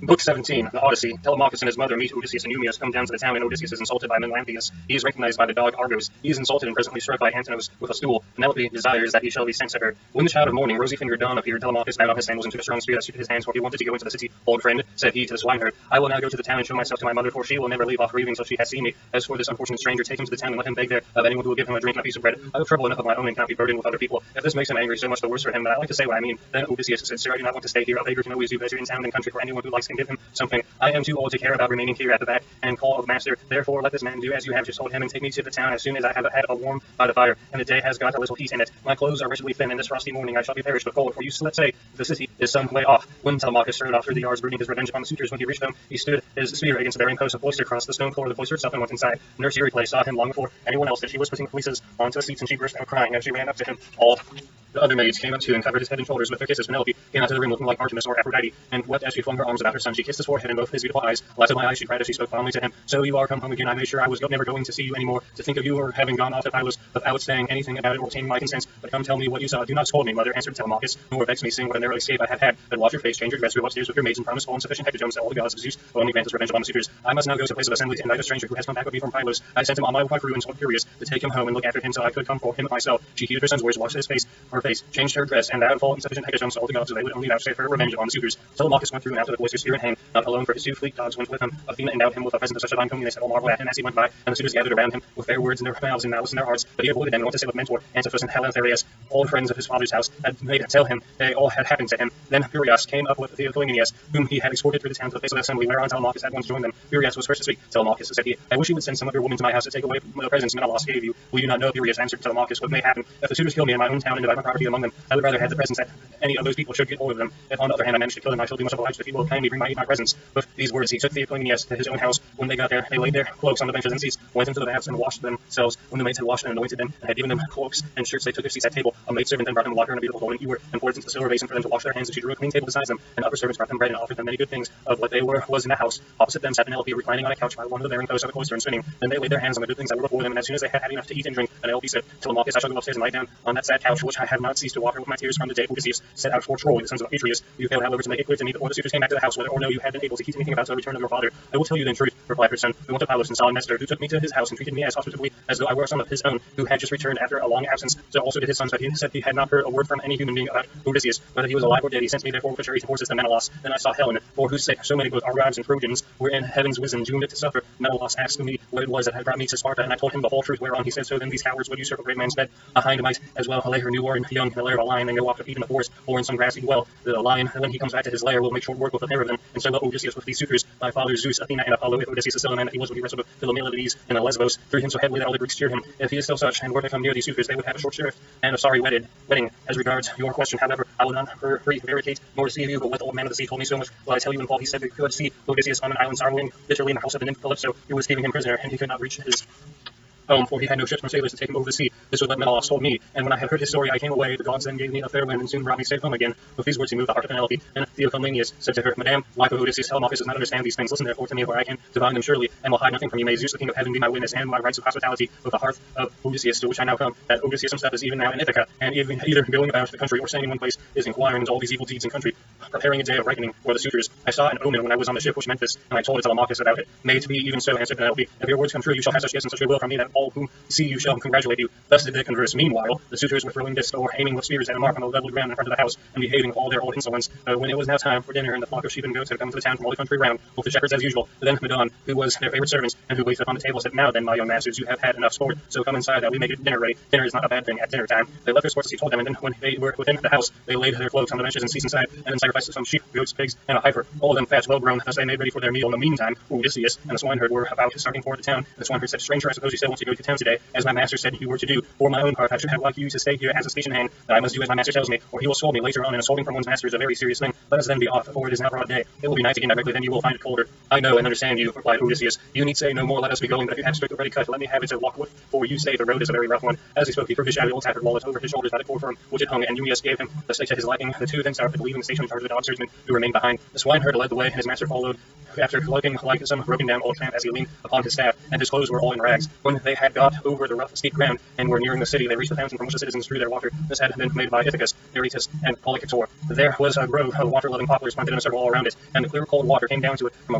Book 17, the Odyssey. Telemachus and his mother meet Odysseus and Eumaeus come down to the town, and Odysseus is insulted by Menelampus. He is recognized by the dog Argos. He is insulted and presently struck by Antinous with a stool. Penelope desires that he shall be sent to her. When the child of morning, rosy-fingered dawn appeared, Telemachus bowed on his sandals and took a strong spear that suited his hands, for he wanted to go into the city. Old friend, said he to the swineherd, I will now go to the town and show myself to my mother, for she will never leave off grieving till she has seen me. As for this unfortunate stranger, take him to the town and let him beg there of anyone who will give him a drink and a piece of bread. I have trouble enough of my own and cannot be burdened with other people. If this makes him angry, so much the worse for him, but I like to say what I mean. Then Odysseus said, Sir, I do not want to stay here. A beggar can always do better in town than country, for anyone who likes can give him something. I am too old to care about remaining here at the back and call of master. Therefore, let this man do as you have just told him, and take me to the town as soon as I have had a warm by the fire, and the day has got a little heat in it. My clothes are wretchedly thin, and this frosty morning I shall be perished with cold, for you let's say the city is some way off. When Telemachus strode off through the yards, brooding his revenge upon the suitors, when he reached them, he stood his spear against the bearing post of cloister across the stone floor of the cloister itself and went inside. Nurse Euryclea saw him long before anyone else did. She was putting fleeces onto the seats, and she burst out crying as she ran up to him. All the other maids came up too and covered his head and shoulders with their kisses. Penelope came out to the room looking like Artemis or Aphrodite, and wept as she flung her arms about her son. She kissed his forehead and both his beautiful eyes. Light of my eyes, she cried as she spoke fondly to him. So you are come home again. I made sure I was never going to see you anymore, to think of you or having gone off if I was without saying anything about it or obtaining my consent. But come tell me what you saw. Do not scold me, mother, answered Telemachus, nor vex me, seeing what a narrow escape I have had. But wash your face, change your dress, go upstairs with your maids, and promise full and sufficient hecatombs to all the gods of Zeus will only grant us revenge upon the suitors. I must now go to the place of assembly to invite a stranger who has come back with me from Pylos. I sent him on my crew and told Furious to take him home and look after him till I could come for him myself. She heeded her son's words, washed her face, changed her dress, and that full and sufficient hecatombs to all the gods, so they would only vouchsafe her revenge upon the suitors. Telemachus went through and after the cloister, spear in hand, not alone, for his two fleet dogs went with him. Athena endowed him with a present of such a fine company they said all marvel at him as he went by, and the suitors gathered around him with fair words in their mouths and malice in their hearts. But he avoided them and went to sit with Mentor, Antiphus, and Helen, all the friends of his father's house, had made tell him they all had happened to him. Then Furious came up with Theoclynius, whom he had escorted through the town to the place of the assembly, whereon Telemachus at once joined them. Furious was first to speak. Telemachus, said he, I wish you would send some of your women to my house to take away the presents Menelaus gave you. We do not know, Furious answered Telemachus, what may happen. If the suitors kill me in my own town and divide my property among them, I would rather have the presents that any of those people should get hold of them. If on the other hand I manage to kill them, I shall be much obliged if you will kindly bring my presents. With these words he took Theoclynius to his own house. When they got there, they laid their cloaks on the benches and seats, went into the baths and washed themselves. When the maids had washed and anointed them, and had given them cloaks and shirts, they took their seats at table. A maidservant then brought them water and a beautiful golden ewer, and poured it into the silver basin for them to wash their hands, and she drew a clean table beside them. And other servants brought them bread and offered them many good things of what they was in the house. Opposite them sat Penelope, reclining on a couch by one of the bearing posts of the cloister and spinning. Then they laid their hands on the good things that were before them, and as soon as they had enough to eat and drink, Penelope said, Telemachus, I shall go upstairs and lie down on that sad couch, which I have not ceased to water with my tears from the day Odysseus set out for Troy, the sons of Atreus. You failed, however, to make it clear to me before the suitors came back to the house whether or no you had been able to keep anything about the return of your father. I will tell you the truth, replied her son. We went to Pylos and saw Nestor, who took me to his house and treated me as hospitably as though I were a son of his own, who had just returned after a long absence. So also did his sons, but he said he had not heard a word from any human being about Odysseus, whether he was alive or dead. He sent me therefore with a chariot and horses to Menelaus. Then I saw Helen, for whose sake so many both Argives and Trojans were in heaven's wisdom doomed to suffer. Menelaus asked me what it was that had brought me to Sparta, and I told him the whole truth, whereon he said, so then these cowards would usurp a great man's bed. A hind might as well lay her newborn young in the lair of a lion and go off to feed in the forest or in some grassy well. The lion, when he comes back to his lair, will make short work with the pair of them, and so will Odysseus with these suitors. My fathers Zeus, Athena, and Apollo, if Odysseus is still a man that he was when he wrestled with Philomelides in Lesbos, threw him so heavily that all the Greeks cheered him. If he is still such, and were to come near these suitors, they would have a short shrift and a sorry wedding. As regards your question, however, I will not prevaricate nor deceive you, but what the old man of the sea told me so much will I tell you in full. He said we could see Odysseus on an island sorrowing bitterly in the house of the nymph Calypso, who was keeping him prisoner, and he could not reach his home, for he had no ships nor sailors to take him over the sea. This was what Menelaus told me, and when I had heard his story, I came away. The gods then gave me a fair wind, and soon brought me safe home again. With these words he moved the heart of Penelope, and Theoclynius said to her, Madame, wife of Odysseus, Telemachus does not understand these things. Listen therefore to me, where I can divine them surely, and will hide nothing from you. May Zeus, the king of heaven, be my witness, and my rights of hospitality with the hearth of Odysseus, to which I now come, that Odysseus himself is even now in Ithaca, and even either going about the country or staying in one place is inquiring into all these evil deeds in country, preparing a day of reckoning for the suitors. I saw an omen when I was on the ship which meant this, and I told Telemachus about it. May it be even so, answered Penelope. If your words come true, you shall have such gifts and such goodwill from me that all whom see you shall congratulate you. Thus did they converse. Meanwhile, the suitors were throwing discs or aiming with spears at a mark on the level ground in front of the house, and behaving with all their old insolence. When it was now time for dinner, and the flock of sheep and goats had come to the town from all the country round, with the shepherds as usual, then Medon, who was their favorite servant, and who waited upon the table, said, Now then, my young masters, you have had enough sport, so come inside that we may get dinner ready. Dinner is not a bad thing at dinner time. They left their sports as he told them, and then when they were within the house, they laid their cloaks on the benches and seats inside, and then sacrificed some sheep, goats, pigs, and a heifer, all of them fat, well grown. Thus they made ready for their meal. In the meantime, Odysseus and the swineherd were about starting for the town. The swineherd said, Stranger, I suppose you still want to go to town today, as my master said you were to do. For my own part, I should have liked you to stay here as a station hand, that I must do as my master tells me, or he will scold me later on, and assaulting from one's master is a very serious thing. Let us then be off, for it is now broad day. It will be night again directly, then you will find it colder. I know and understand you, replied Odysseus. You need say no more, let us be going, but if you have strict already cut, let me have it to walk with, for you say the road is a very rough one. As he spoke, he threw his shabby old tattered wallet over his shoulders by the cord from which it hung, and Eumaeus gave him the stake to his liking. The two then started, leaving the station in charge of the dog swordsman, who remained behind. The swineherd led the way, and his master followed, after looking like some broken down old tramp as he leaned upon his staff, and his clothes were all in rags. When they had got over the rough, steep ground and were nearing the city, they reached the fountain from which the citizens drew their water. This had been made by Ithacus, Eurytus, and Polyctor. There was a grove of water-loving poplars planted in a circle all around it, and the clear cold water came down to it from a